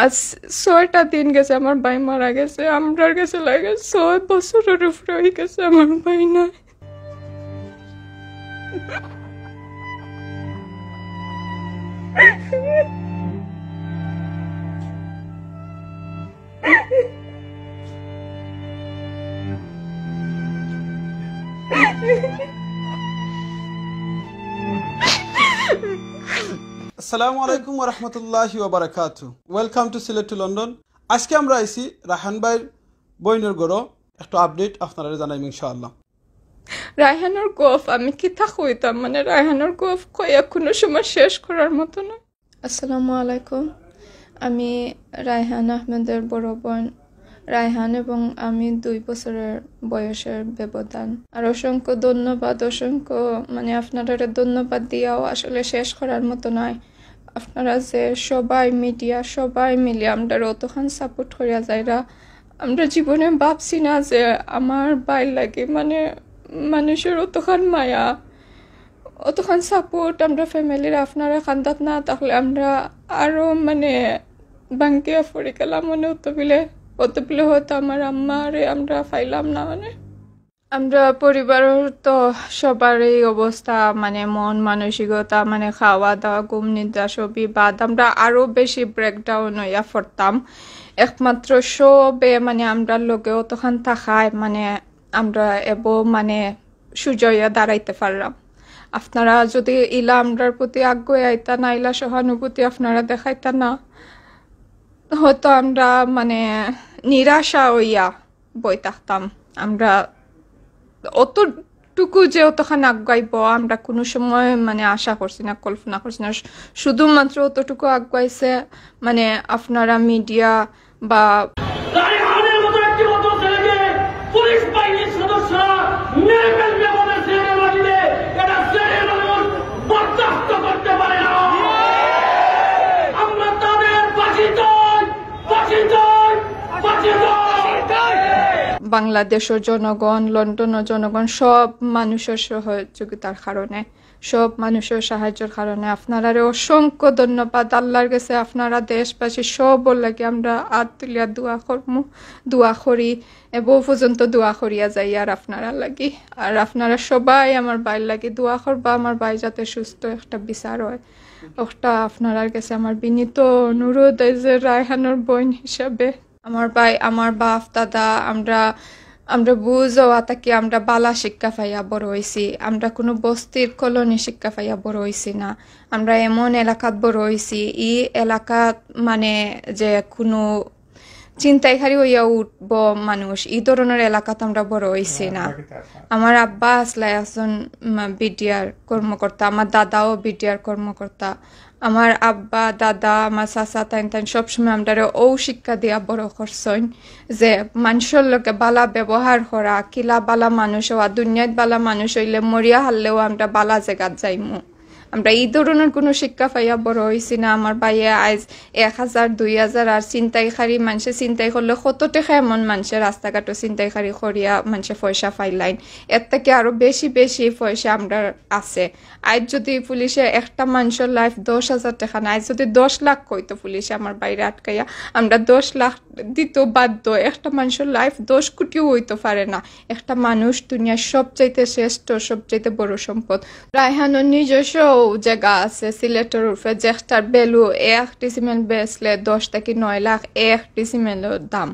আজ 6টা দিন গেছে আমার ভাই মারা গেছে। আমরার কাছে লাগে 6 বছরের উপরে হয়ে গেছে আমার ভাই নাই। আসসালামু আলাইকুম ওয়া রাহমাতুল্লাহি ওয়া বারাকাতুহু। Welcome to Sylhet to London. আজকে আমরা আইছি রায়হান ভাইয়ের বইনের গড় একটা আপডেট আপনারা জানাইম ইনশাআল্লাহ। রায়হানের গফ আমি কিতা কইতাম, মানে রায়হানের গফ কইয়া কোনো সময় শেষ করার মতো না। আসসালামু আলাইকুম, আমি রায়হান আহমেদের বড় বোন। রায়হান এবং আমি 2 বছরের বয়সের ব্যবধান। আর অসংখ্য ধন্যবাদ, অসংখ্য মানে আপনারা ধন্যবাদ দিয়াও আসলে শেষ করার মতো নয়। আপনারা যে সবাই মিডিয়া সবাই মিলে আমরা অতখান সাপোর্ট করিয়া যাইরা, আমরা জীবনে ভাবছি না যে আমার বাইর লাগে মানে মানুষের অতখান মায়া, অতখান সাপোর্ট আমরা ফ্যামিলির আপনারা কান্দাত না তাহলে আমরা আরো মানে বাঙ্কিয়া পড়ে গেলাম। মানে অতবিলে হয়তো আমার আম্মারে আমরা পাইলাম না। মানে আমরা পরিবারের তো সবার এই অবস্থা, মানে মন মানসিকতা, মানে খাওয়া দাওয়া ঘুম নিদ্রা সবই বাদ, আমরা আরো বেশি ব্রেকডাউন হইয়া পড়তাম। একমাত্র সবে মানে আমরা লোকে অতখান থাকায় মানে আমরা মানে সুজয়া দাঁড়াইতে পারলাম। আপনারা যদি ইলা আমরার প্রতি আগ্রহ আইতা না, ইলা সহানুভূতি আপনারা দেখাইতা না, হয়তো আমরা মানে নিরাশা হইয়া বই থাকতাম। আমরা অতটুকু যে অতখান আগাইব আমরা কোনো সময় মানে আশা করছি না, কল্পনা করছি না। শুধুমাত্র অতটুকু আগাইছে মানে আপনারা মিডিয়া বা বাংলাদেশের জনগণ, লন্ডনের জনগণ, সব মানুষের সহযোগিতার কারণে, সব মানুষের সাহায্যের কারণে আপনারা অসংখ্য ধন্যবাদ। আল্লাহর কাছে আপনারা দেশবাসী সব লাগে আমরা হাত তুলিয়া দোয়া করি এবং পর্যন্ত দোয়া করিয়া যাই আর আপনারা লাগি। আর আপনারা সবাই আমার ভাই লাগি দোয়া করবা, আমার ভাই যাতে সুস্থ একটা বিচার হয়। ওটা আপনার কাছে আমার বিনীত অনুরোধ যে রায়হানের বোন হিসাবে। আমার ভাই, আমার বাপ দাদা, আমরা বুঝা থাকি আমরা বালা শিক্ষা পাইয়া বড় হয়েছি। আমরা কোনো বস্তির কলোনি শিক্ষা পাইয়া বড় হয়েছি না। আমরা এমন এলাকাত বড় হয়েছি, এই এলাকাত মানে যে কোনো চিন্তাইখারি হইয়া উঠব মানুষ, এই ধরনের এলাকাত আমরা বড় হয়েছি না। আমার আব্বা আসলে একজন বিডিআর কর্মকর্তা, আমার দাদাও বিডিআর কর্মকর্তা। আমার আব্বা দাদা আমার চাচা তাইন সবসময় আমরা শিক্ষা দিয়া বড় করছেন যে মানুষের লোকে বালা ব্যবহার করা, কিলা বালা মানুষ হওয়া, দুনিয়াত বালা মানুষ হইলে মরিয়া হারলেও আমরা বালা জায়গাত যাইমু। আমরা এই ধরনের কোনো শিক্ষা পাইয়া বড় হয়েছি না। আমার ভাইয়া আজ 1000 2000 আর চিন্তাইখারি মানুষে চিন্তাই করলে কত টাকা এমন মানুষের রাস্তাঘাটও চিন্তাইখারি করিয়া মানুষে পয়সা পাইলাইন। এর থেকে আরো বেশি বেশি পয়সা আমরা আছে। আজ যদি পুলিশে একটা মানুষের লাইফ 10,000 টাকা না, আজ যদি 10 লাখ কইতো পুলিশে আমার বাইরে আটকাইয়া, আমরা 10 লাখ দিত বাধ্য। একটা মানুষের লাইফ 10 কোটিও হইতে পারে না। একটা মানুষ দুনিয়ার সবচাইতে শ্রেষ্ঠ, সবচাইতে বড় সম্পদ। রায়হানের নিজস্ব জায়গা আছে সিলেটের উর্ফে, যেটার ভ্যালু 1 ডিসিমেল বেচলে 10 থেকে 9 লাখ 1 ডিসিমেলের দাম।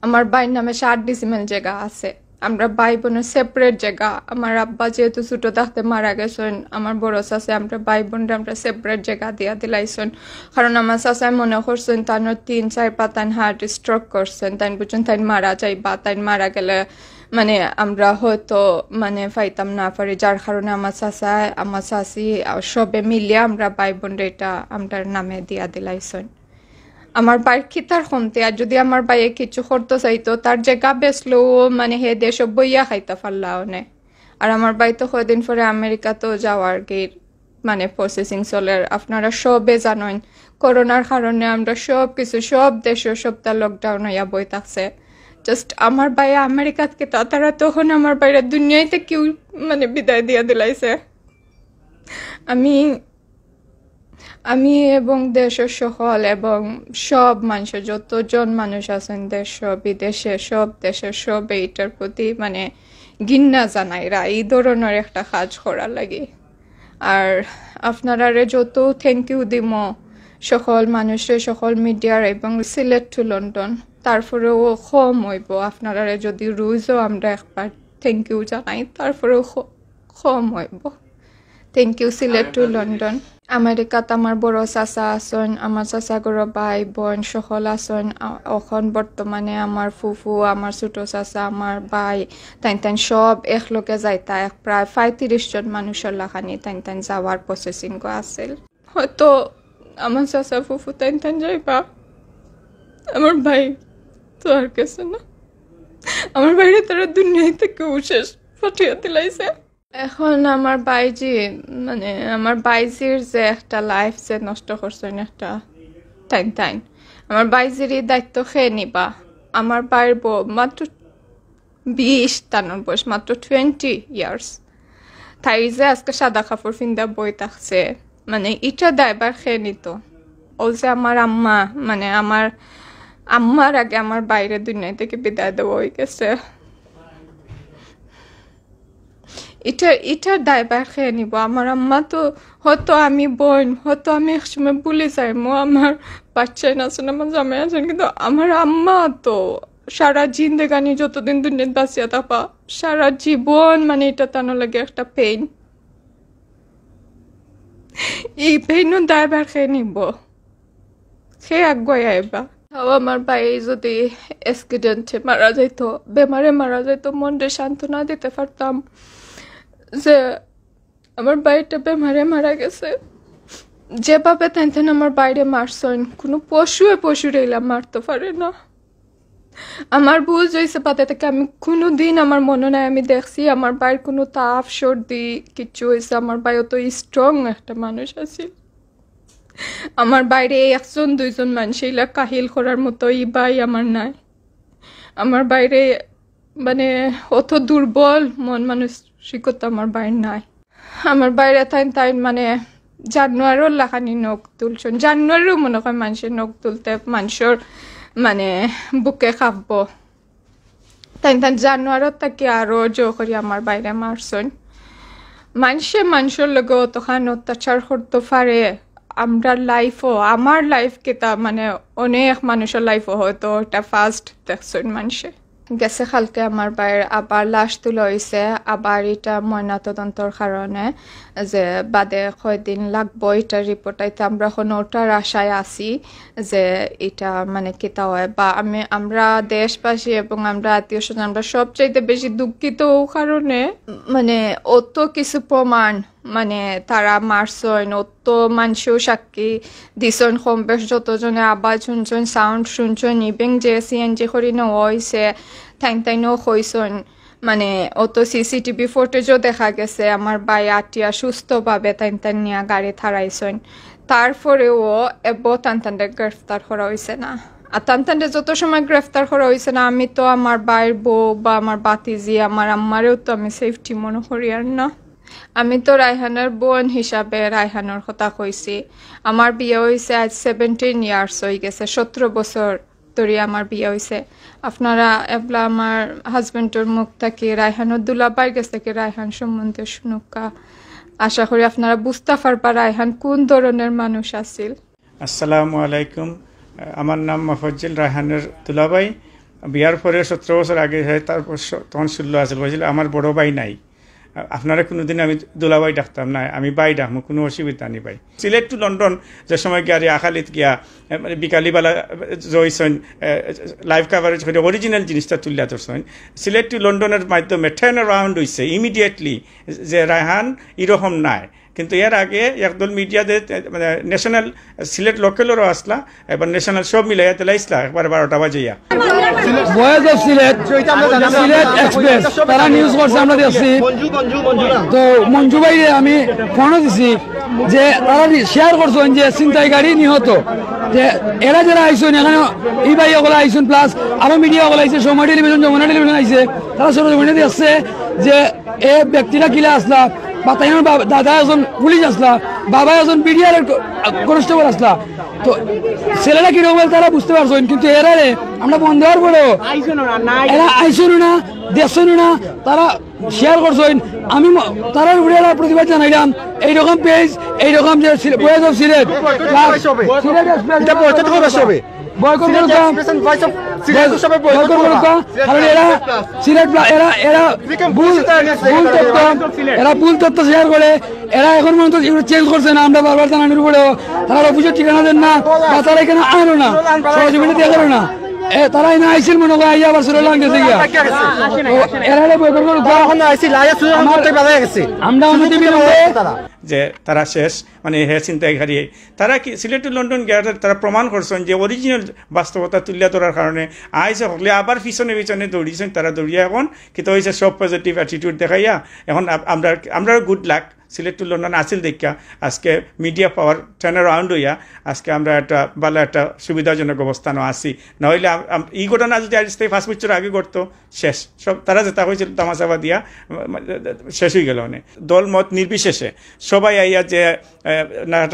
আমার ভাইয়ের নামে 7 ডিসিমেল জায়গা আছে। আমরা ভাই বোনের সেপারেট জায়গা। আমার আব্বা যেহেতু ছোট থাকতে মারা গেছেন, আমার বড় চাচা আমরা ভাই বোনরা আমরা সেপারেট জায়গা দিয়া দিলাইছেন। কারণ আমার চাচাই মনে করছেন তার 3-4 পাতান হার্ট স্ট্রোক করছেন, তাই বুঝছেন তাই মারা যাইবা, তাই মারা গেলে মানে আমরা হয়তো মানে পাইতাম না পারি, যার কারণে আমার চাচা আমার চাচি সবে মিলিয়ে আমরা ভাই বোনরা এটা আমরা নামে দিয়া দিলাইছেন। আমার বাইর খিতার কমতে, আর যদি আমার বাইয়ে কিছু করতে চাইতো তার জায়গা বেচলেও মানে হে দেশ বইয়া খাইতে পারলা অনে। আর আমার বাই তো কদিন পরে আমেরিকাতেও যাওয়ার গিয়ে মানে প্রসেসিং চলে। আপনারা সবে জানেন করোনার কারণে আমরা সব দেশে সবটা লকডাউন হইয়া বই থাকছে। জাস্ট আমার ভাই আমেরিকাত কে তারা তখন আমার বাইরে দুনিয়াতে কেউ মানে বিদায় দিয়া দিলাইছে। আমি এবং দেশের সকল এবং সব মানুষের যতজন মানুষ আছেন দেশ বিদেশে সব দেশের সব এইটার প্রতি মানে ঘৃণা জানাইরা এই ধরনের একটা কাজ করার লাগে। আর আপনারা যত থ্যাংক ইউ দিম সকল মানুষের সকল মিডিয়ার এবং সিলেট টু লন্ডন, তারপরেও কম হইব। আপনারা যদি রোজও আমরা একবার থ্যাংক ইউ জানাই তারপরেও কম হইব। Thank you Sylhet to London. আমেরিকাত আমার বড় চাচা আছেন, আমার চাচা গড় ভাই বোন সকল আছেন। এখন বর্তমানে আমার ফুফু, আমার ছোট চাচা, আমার ভাই তাই সব একলগে যাইতা প্রায় 35 জন মানুষের লাখানি তাই যাওয়ার প্রসেসিং আছিল। হয়তো আমার চাচা ফুফু তাই যাইবা, আমার ভাই তো আর কিছু না। আমার বাইরে তারা দুনিয়া থেকে শেষ পাঠিয়ে দিলাইছে। এখন আমার বাইজি মানে আমার বাইজির যে একটা লাইফ যে নষ্ট করছেন একটা টাইম আমার বাইজির এই দায়িত্ব খেয়ে নিবা। আমার বাইর মাত্র 20 টানোর বয়স, মাত্র 20 ইয়ার্স। তাই যে আজকে সাদা কাপড় ফিন্দা বই থাকছে মানে এটা দায়বার খেয়ে নিত। ও যে আমার আম্মা মানে আমার আম্মার আগে আমার বাইরে দুনিয়া থেকে বিদায় দেওয়া হয়ে গেছে। এটার দায়বার খেয়ে নিব। আমার আম্মা তো হয়তো আমি বোন, হয়তো আমি একসময় ভুলে যাই আমার বাচ্চাই আছেন, আমার জামাই আছেন, কিন্তু আমার আম্মা তো সারা জিন্দেগানি যতদিন দুনিয়া বাঁচিয়া থাকা সারা জীবন মানে এটা তানো লাগে একটা পেইন। এই পেইনও দায়বার খেয়ে নিব, খেয়ে আগুয়াই আইবা। আমার ভাই যদি অ্যাক্সিডেন্টে মারা যাইতো, বেমারে মারা যাইতো, মনটা সান্ত্বনা দিতে পারতাম যে আমার বাড়িটা বেমারে মারা গেছে। যেভাবে তাই আমার বাইরে মারছেন কোনো পশুরে এলাম মারতে পারে না। আমার বুঝ হয়েছে পাতে থেকে আমি কোনোদিন আমার মনে নাই আমি দেখছি আমার বাইর কোনো তাপ সর্দি কিছু হয়েছে। আমার ভাই অত স্ট্রং একটা মানুষ আছে। আমার বাইরে 1-2 মানুষ এলা কাহিল করার মতো ই ভাই আমার নাই। আমার বাইরে মানে অত দুর্বল মন মানসিকতা আমার বাইর নাই। আমার বাইরে তাই মানে জানুয়ারির লাখানি নখ তুলছেন, জানুয়ারিও মনে হয় মানুষের নখ তুলতে মানুষের মানে বুকে খাব। তাই জানুয়ারির তাকে আরো জোর করি আমার বাইরে মারছেন। মানুষের লগে অতখান অত্যাচার করতে পারে। আমরা লাইফও আমার লাইফ কেতা মানে অনেক মানুষের লাইফও হয়তো এটা ফার্স্ট দেখছেন মানুষে গেছে। কালকে আমার বাইরে আবার লাশ তোলা হয়েছে, আবার এটা ময়নাতদন্তর কারণে যে বাদে কয়দিন লাগবো এটা রিপোর্ট আইতে। আমরা এখন ওটার আশায় আছি যে এটা মানে কেতা হয় বা আমরা দেশবাসী এবং আমরা আত্মীয় স্বজন আমরা সবচাইতে বেশি দুঃখিত কারণে মানে অত কিছু প্রমাণ মানে তারা মারছেন, অত মানুষও সাক্ষী দিছেন, কম বেশ যতজনে আওয়াজ শুনছেন, সাউন্ড শুনছেন, ইভেন যে সিএনজি করি নেওয়া হয়েছে তাইনও হয়েছেন। মানে অত সিসিটিভি ফুটেজও দেখা গেছে আমার ভাই আটিয়া সুস্থভাবে তাই নিয়ে গাড়ি থারাইছেন। তারপরেও টানটানটা গ্রেফতার করা হয়েছে না। আর টানটানটা যত সময় গ্রেফতার করা হয়েছে না, আমি তো আমার ভাইয়ের বউ বা আমার বাতিজি আমার আম্মারেও তো আমি সেফটি মনে করি আর না। আমি তো রায়হানের বোন হিসাবে রায়হানের কথা কইছি। আমার বিয়ে হয়েছে আজ 17 ইয়ার্স হয়ে গেছে, 17 বছর ধরে আমার বিয়ে হয়েছে। আপনারা এবলা আমার হাজবেন্ডের মুখ থেকে রায়হানের দুলাবাইর কাছ থেকে রায়হান সম্বন্ধে শুনুকা। আশা করি আপনারা বুঝতে পারবা রায়হান কোন ধরনের মানুষ আছিল। আসসালামু আলাইকুম। আমার নাম মফজ্জল, রায়হানের দুলাবাই। বিয়ার পরে 17 বছর আগে তারপর তখন 16 আছিল, বলছিল আমার বড় ভাই নাই। আপনারা কোনোদিন আমি দুলাবাই ডাকতাম না, আমি বাই ডাকবো, কোনো অসুবিধা নেই ভাই। সিলেট টু লন্ডন যে সময় গিয়া আখালিত গিয়া বিকালিবেলা জয়সন লাইভ কাভারেজ করে অরিজিনাল জিনিসটা তুলিয়া ধরছেন। সিলেট টু লন্ডনের মাধ্যমে টার্ন অ্যারাউন্ড হয়েছে ইমিডিয়েটলি যে রায়হান এরকম নাই। কিন্তু এর আগে একদল মিডিয়াতে মানে ন্যাশনাল সিলেট লোকালেরও আসলা, এবার ন্যাশনাল সব মিলাইয়া তেলাইসলা একবার 12টা বাজাইয়া। ভয়েস অফ সিলেট এক্সপ্রেস তারা নিউজ করছে, আমরা দেখছি। তো মঞ্জু ভাই আমি ফোনও দিছি যে তারা শেয়ার করছেন যে ছিনতাই গাড়ি নিহত, যে এরা যারা আইসেন এখানে এই ভাই ওগুলো আইসেন প্লাস আরো মিডিয়া ওগুলো আইসে, সময় টেলিভিশন, যমুনা টেলিভিশন আইসে, তারা সরজমিনে দেখছে যে এ ব্যক্তিরা কিলা আসলা বা তাই দাদা একজন পুলিশ আসলা, বাবা একজন বিডিআর কনস্টেবল আসলা, তো ছেলেরা কিরকম তারা বুঝতে পারছেন, কিন্তু এরা আমরা বন্ধ হওয়ার পরেও এরা আইসেন না, দেখছেন না, তারা শেয়ার করছেন। আমি তারা উপরে প্রতিবাদ জানাইলাম, এইরকম পেজ, এইরকম যে বয়েজ অফ সিলেট বয়কট করতাম, কারণ এরা সিলেট এরা ভুল তথ্য শেয়ার করে। এরা এখন পর্যন্ত চেঞ্জ করছে না, আমরা বারবার জানানোর পরেও তারা অফিসের ঠিকানা দেন না, বা তারা এখানে আনো না, সহযোগিতা দেখালো না। তারা এনে আইসিল মনে করে আইয়া আবার সুরে গেছে গিয়া এরা বয়কট করতাম। আমরা অনুমতি যে তারা শেষ মানে হে চিন্তাকারী তারা কি সিলেট টু লন্ডন গিয়ে তারা প্রমাণ করছেন যে অরিজিনাল বাস্তবতা তুলে ধরার কারণে আইসে হলে আবার পিছনে পিছনে দৌড়িয়েছেন। তারা দৌড়িয়ে এখন কিন্তু হয়েছে সব পজিটিভ অ্যাটিটিউড দেখাইয়া এখন আমরা good luck Sylhet to London আসিল দেখা আজকে মিডিয়া পাওয়ার টার্ন অ্যারাউন্ড হইয়া আজকে আমরা একটা ভালো একটা সুবিধাজনক অবস্থানও আসি। নইলে এই ঘটনা যদি আজ থেকে 5 বছর আগে ঘটতো শেষ সব তারা যেটা হয়েছিল তামাশাবা দিয়া শেষ হয়ে গেল। মানে দল মত নির্বিশেষে সবাই আইয়া যে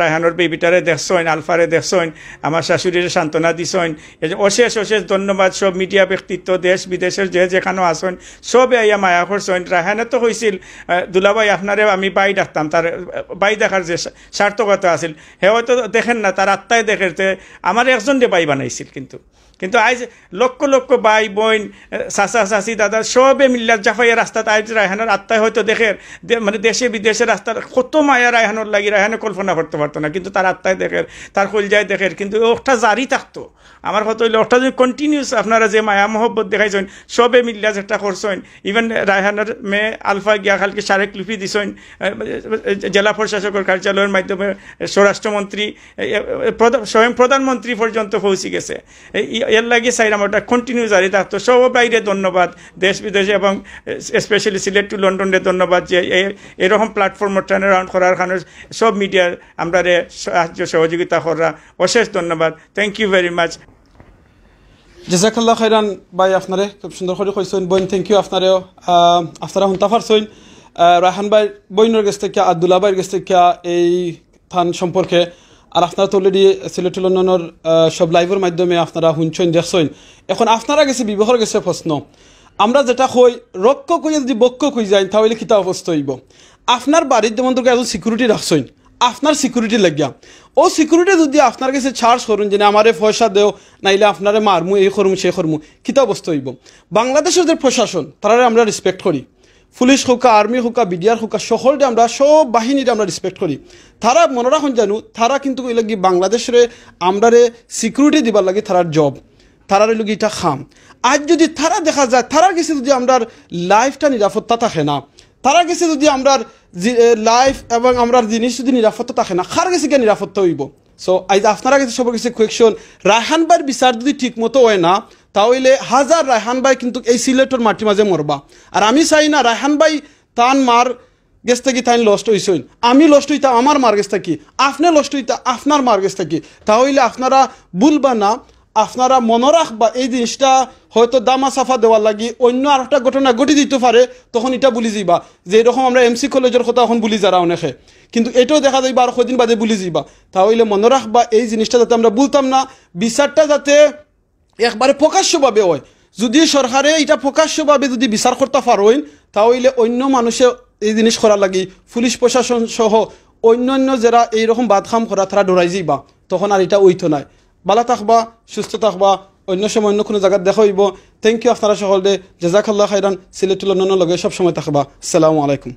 রায়হানোর বেবিটারে দেখছেন, আলফারে দেখছেন, আমার শাশুড়ির সান্ত্বনা দিছেন, অশেষ অশেষ ধন্যবাদ। সব মিডিয়া ব্যক্তিত্ব দেশ বিদেশের যে যেখানেও আসেন সবে আইয়া মায়া করছেন। রায়হানে তো হয়েছিল দুলাভাই আপনারে আমি বাই ডাকতাম, তার বাই দেখার যে সার্থকতা আছিল হে হয়তো দেখেন না, তার আত্মায় দেখে আমার একজন যে বাই বানাইছিল। কিন্তু আজ লক্ষ লক্ষ ভাই বোন চাচা চাচি দাদা সবে মিল্লার জাফাইয়া রাস্তাত আজ রায়হানোর আত্মায় হয়তো দেখে মানে দেশে বিদেশে রাস্তার কত মায়া রায়হানোর লাগি রায়হানে কল্পনা করতে পারতো না, কিন্তু তার আত্মায় দেখে, তার কলজায় দেখে। কিন্তু ওটা জারি থাকতো আমার কথা হইলে ওটা যদি কন্টিনিউস আপনারা যে মায়া মহব্বত দেখাইছেন সবে মিল্লা যেটা করছেন। ইভেন রায়হানোর মেয়ে আলফা গিয়া কালকে সারেক লিপি দিছেন জেলা প্রশাসকের কার্যালয়ের মাধ্যমে, স্বরাষ্ট্রমন্ত্রী স্বয়ং প্রধানমন্ত্রী পর্যন্ত পৌঁছে গেছে। এর লাগে চাইলাম ওটা কন্টিনিউ জারি থাকতো। সব বাইরে ধন্যবাদ, দেশ বিদেশে এবং স্পেশালি সিলেট টু লন্ডনে ধন্যবাদ যে এরকম প্ল্যাটফর্ম টার্ন অ্যারাউন্ড করার কারণে সব মিডিয়া আমরা সাহায্য সহযোগিতা করা অশেষ ধন্যবাদ। Thank you very much. জাযাকাল্লাহ খাইরান ভাই, আপনারে খুব সুন্দর করে কইছেন বোন, থ্যাংক ইউ আপনারেও। আপনারা শুনতে পারছেন রায়হান ভাই বইনের কাছ থেকে আব্দুল্লাহ ভাইয়ের কাছ থেকে এই থান সম্পর্কে। আর আপনারা তো অলরেডি সিলেট লন্ডনের সব লাইভের মাধ্যমে আপনারা শুনছেন দেখছেন। এখন আপনারা গেছে বিবাহর গেছে প্রশ্ন, আমরা যেটা কই রক্ষ কইয়া যদি বক্ষ কই যাই তাহলে কিতা অবস্থা হইব। আপনার বাড়ির যেমন তোকে একজন সিকিউরিটি রাখছেন, আপনার সিকিউরিটি লাগিয়া ও সিকিউরিটি যদি আপনার কাছে চার্জ করুন যে আমারে পয়সা দেও নাইলে আপনারে মারমু এই করমু সেই করমু, কিতা অবস্থা হইব। বাংলাদেশের যে প্রশাসন তারা আমরা রেসপেক্ট করি, পুলিশ হোকা, আর্মি হোকা, বিডিআর হোকা, সকলটা আমরা সব বাহিনীরে আমরা রেসপেক্ট করি। তারা মনে রাখুন জানু তারা কিন্তু ওই লাগি বাংলাদেশে আমরারে সিকিউরিটি দিবার লাগে তারার জব, তারার লগি এটা খাম। আজ যদি তারা দেখা যায় তারার কাছে যদি আমরার লাইফটা নিরাপত্তা থাকে না, তারা গেছে যদি আমরার লাইফ এবং আমরার জিনিস যদি নিরাপত্তা থাকে না, কার গেছে গিয়ে নিরাপত্তা হইব। সো আজ আপনারা কাছে সবার কাছে কোয়েকশন, রায়হান ভাইয়ের বিচার যদি ঠিক মতো হয় না তাহলে হাজার রায়হান ভাই কিন্তু এই সিলেটের মাটির মাঝে মরবা। আর আমি চাই না রায়হান ভাই তান মার গেছ থাকি তাই লস্ট হইছেন, আমি লস্ট হইতা আমার মার গেছ থাকি, আপনি লস্ট হইতা আপনার মার গেছ থাকি, তাহলে আপনারা ভুলবা না, আপনারা মনে রাখবা এই জিনিসটা হয়তো দামা সাফা দেওয়ার লাগি অন্য আর একটা ঘটনা ঘটে দিতে পারে, তখন এটা বলি যাইবা যে এরকম আমরা এমসি কলেজের কথা এখন বলি যারা অনেকে, কিন্তু এটাও দেখা যাইবা আর কদিন বাদে বলি যাইবা। তাহলে মনে রাখবা এই জিনিসটা যাতে আমরা বলতাম না, বিচারটা যাতে একবারে প্রকাশ্যভাবে হয়। যদি সরকারে এটা প্রকাশ্যভাবে যদি বিচার করতে পারেন তাহলে অন্য মানুষে এই জিনিস করার লাগি পুলিশ প্রশাসন সহ অন্যান্য যারা এইরকম বাদখাম করা তারা ডরাই যাইবা, তখন আর এটা ওইতো নাই। ভালো থাকবা, সুস্থ থাকবা, অন্য সময় অন্য কোনো জায়গায় দেখা হইব। থ্যাংক ইউ আপনারা সকলে, জাযাকাল্লাহ খাইরান। সিলেট লন্ডনের লগে সব সময় থাকবা। আসসালামু আলাইকুম।